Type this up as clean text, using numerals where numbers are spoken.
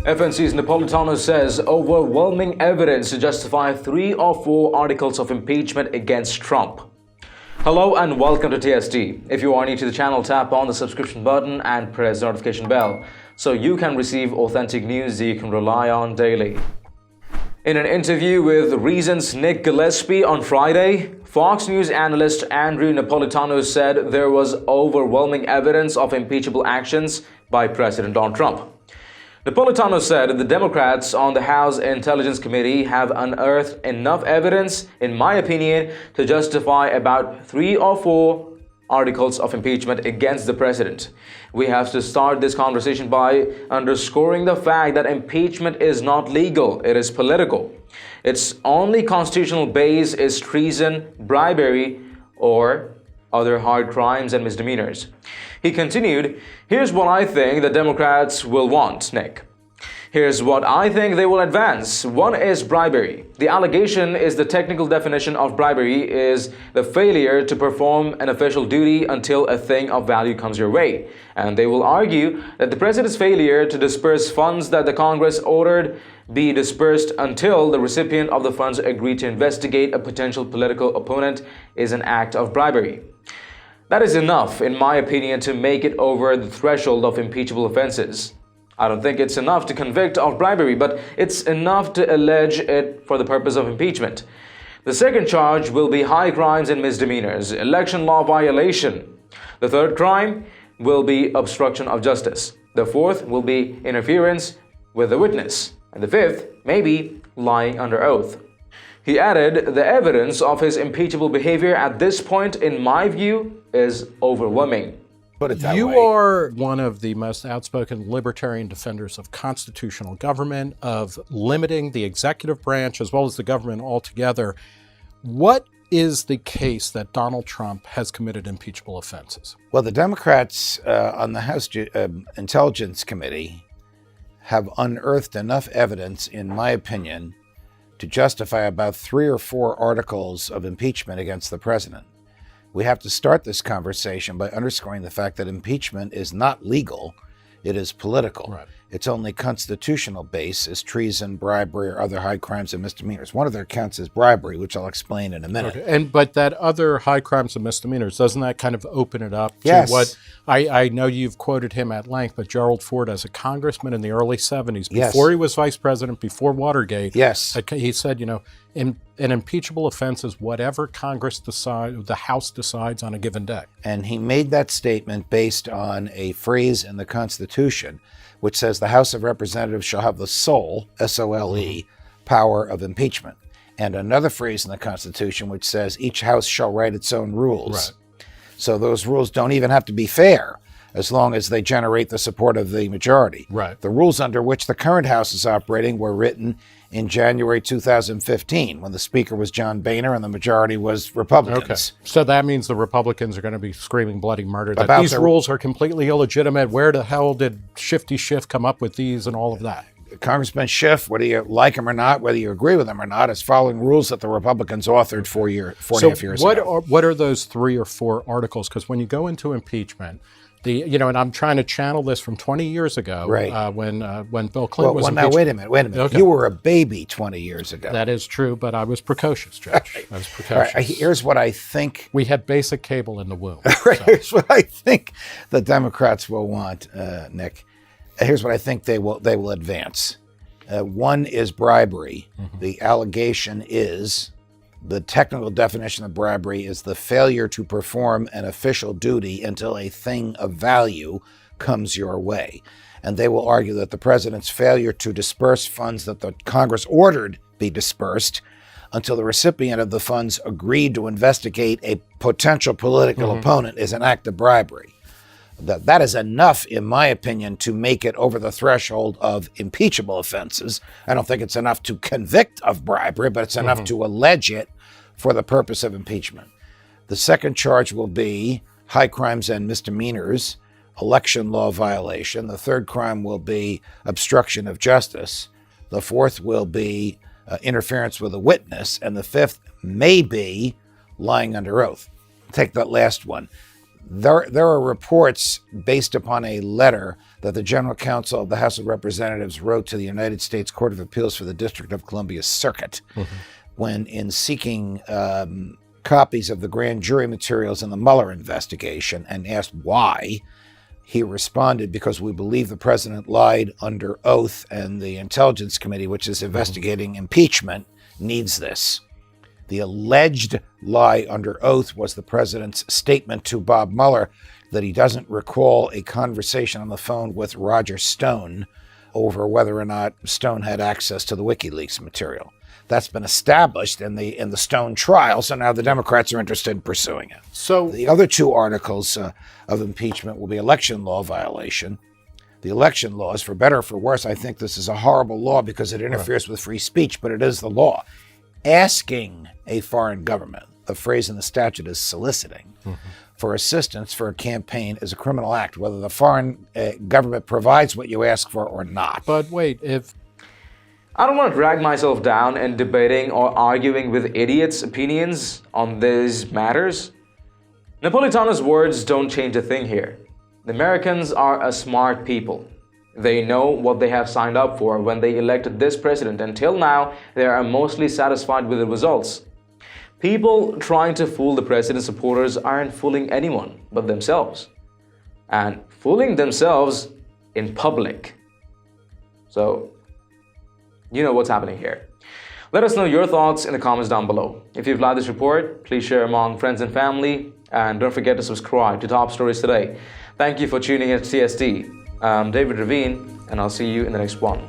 FNC's Napolitano says overwhelming evidence to justify 3 or 4 articles of impeachment against Trump. Hello and welcome to TST. If you are new to the channel, tap on the subscription button and press the notification bell so you can receive authentic news that you can rely on daily. In an interview with Reason's Nick Gillespie on Friday, Fox News analyst Andrew Napolitano said there was overwhelming evidence of impeachable actions by President Donald Trump. Napolitano said the Democrats on the House Intelligence Committee have unearthed enough evidence, in my opinion, to justify about 3 or 4 articles of impeachment against the president. We have to start this conversation by underscoring the fact that impeachment is not legal, it is political. Its only constitutional base is treason, bribery, or other hard crimes and misdemeanors. He continued, "Here's what I think the Democrats will want, Nick. Here's what I think they will advance. One is bribery. The allegation is the technical definition of bribery is the failure to perform an official duty until a thing of value comes your way. And they will argue that the president's failure to disperse funds that the Congress ordered be dispersed until the recipient of the funds agreed to investigate a potential political opponent is an act of bribery. That is enough, in my opinion, to make it over the threshold of impeachable offenses. I don't think it's enough to convict of bribery, but it's enough to allege it for the purpose of impeachment. The second charge will be high crimes and misdemeanors, election law violation. The third crime will be obstruction of justice. The fourth will be interference with the witness. And the fifth may be lying under oath." He added, "The evidence of his impeachable behavior at this point, in my view, is overwhelming." You are one of the most outspoken libertarian defenders of constitutional government, of limiting the executive branch as well as the government altogether. What is the case that Donald Trump has committed impeachable offenses? Well, the Democrats on the House Intelligence Committee have unearthed enough evidence, in my opinion, to justify about 3 or 4 articles of impeachment against the president. We have to start this conversation by underscoring the fact that impeachment is not legal, it is political. Right. Its only constitutional base is treason, bribery, or other high crimes and misdemeanors. One of their counts is bribery, which I'll explain in a minute. Okay. But that other high crimes and misdemeanors, doesn't that kind of open it up to Yes. what I know you've quoted him at length, but Gerald Ford, as a congressman in the early 70s, before he was vice president, before Watergate, he said, an impeachable offense is whatever the House decides on a given day. And he made that statement based on a phrase in the Constitution, which says the House of Representatives shall have the sole, S-O-L-E, power of impeachment. And another phrase in the Constitution which says each house shall write its own rules. Right. So those rules don't even have to be fair as long as they generate the support of the majority. Right. The rules under which the current House is operating were written in January 2015 when the Speaker was John Boehner and the majority was Republicans. Okay. So that means the Republicans are going to be screaming bloody murder, that these rules are completely illegitimate. Where the hell did Shifty Schiff come up with these and all of that? Congressman Schiff, whether you like him or not, whether you agree with him or not, is following rules that the Republicans authored 4.5 years ago. What are those 3 or 4 articles? Because when you go into impeachment, and I'm trying to channel this from 20 years ago, right. When Bill Clinton was impeached. Now, wait a minute. Okay. You were a baby 20 years ago. That is true, but I was precocious, Judge. I was precocious. Right. Here's what I think. We had basic cable in the womb. Right. So. Here's what I think the Democrats will want, Nick. Here's what I think they will advance. One is bribery. Mm-hmm. The allegation is, the technical definition of bribery is the failure to perform an official duty until a thing of value comes your way. And they will argue that the president's failure to disperse funds that the Congress ordered be dispersed until the recipient of the funds agreed to investigate a potential political opponent is an act of bribery. That is enough, in my opinion, to make it over the threshold of impeachable offenses. I don't think it's enough to convict of bribery, but it's enough to allege it for the purpose of impeachment. The second charge will be high crimes and misdemeanors, election law violation. The third crime will be obstruction of justice. The fourth will be interference with a witness. And the fifth may be lying under oath. Take that last one. There are reports based upon a letter that the General Counsel of the House of Representatives wrote to the United States Court of Appeals for the District of Columbia Circuit when in seeking copies of the grand jury materials in the Mueller investigation and asked why. He responded, because we believe the president lied under oath and the Intelligence Committee, which is investigating impeachment, needs this. The alleged lie under oath was the president's statement to Bob Mueller that he doesn't recall a conversation on the phone with Roger Stone over whether or not Stone had access to the WikiLeaks material. That's been established in the Stone trial, so now the Democrats are interested in pursuing it. So the other two articles of impeachment will be election law violation. The election laws, for better or for worse, I think this is a horrible law because it interferes with free speech, but it is the law. Asking a foreign government, the phrase in the statute is soliciting, for assistance for a campaign is a criminal act, whether the foreign government provides what you ask for or not. But wait, if I don't want to drag myself down in debating or arguing with idiots' opinions on these matters. Napolitano's words don't change a thing here. The Americans are a smart people. They know what they have signed up for when they elected this president. Until now, they are mostly satisfied with the results. People trying to fool the president's supporters aren't fooling anyone but themselves. And fooling themselves in public. So, you know what's happening here. Let us know your thoughts in the comments down below. If you've liked this report, please share among friends and family. And don't forget to subscribe to Top Stories Today. Thank you for tuning in to TST. I'm David Ravine, and I'll see you in the next one.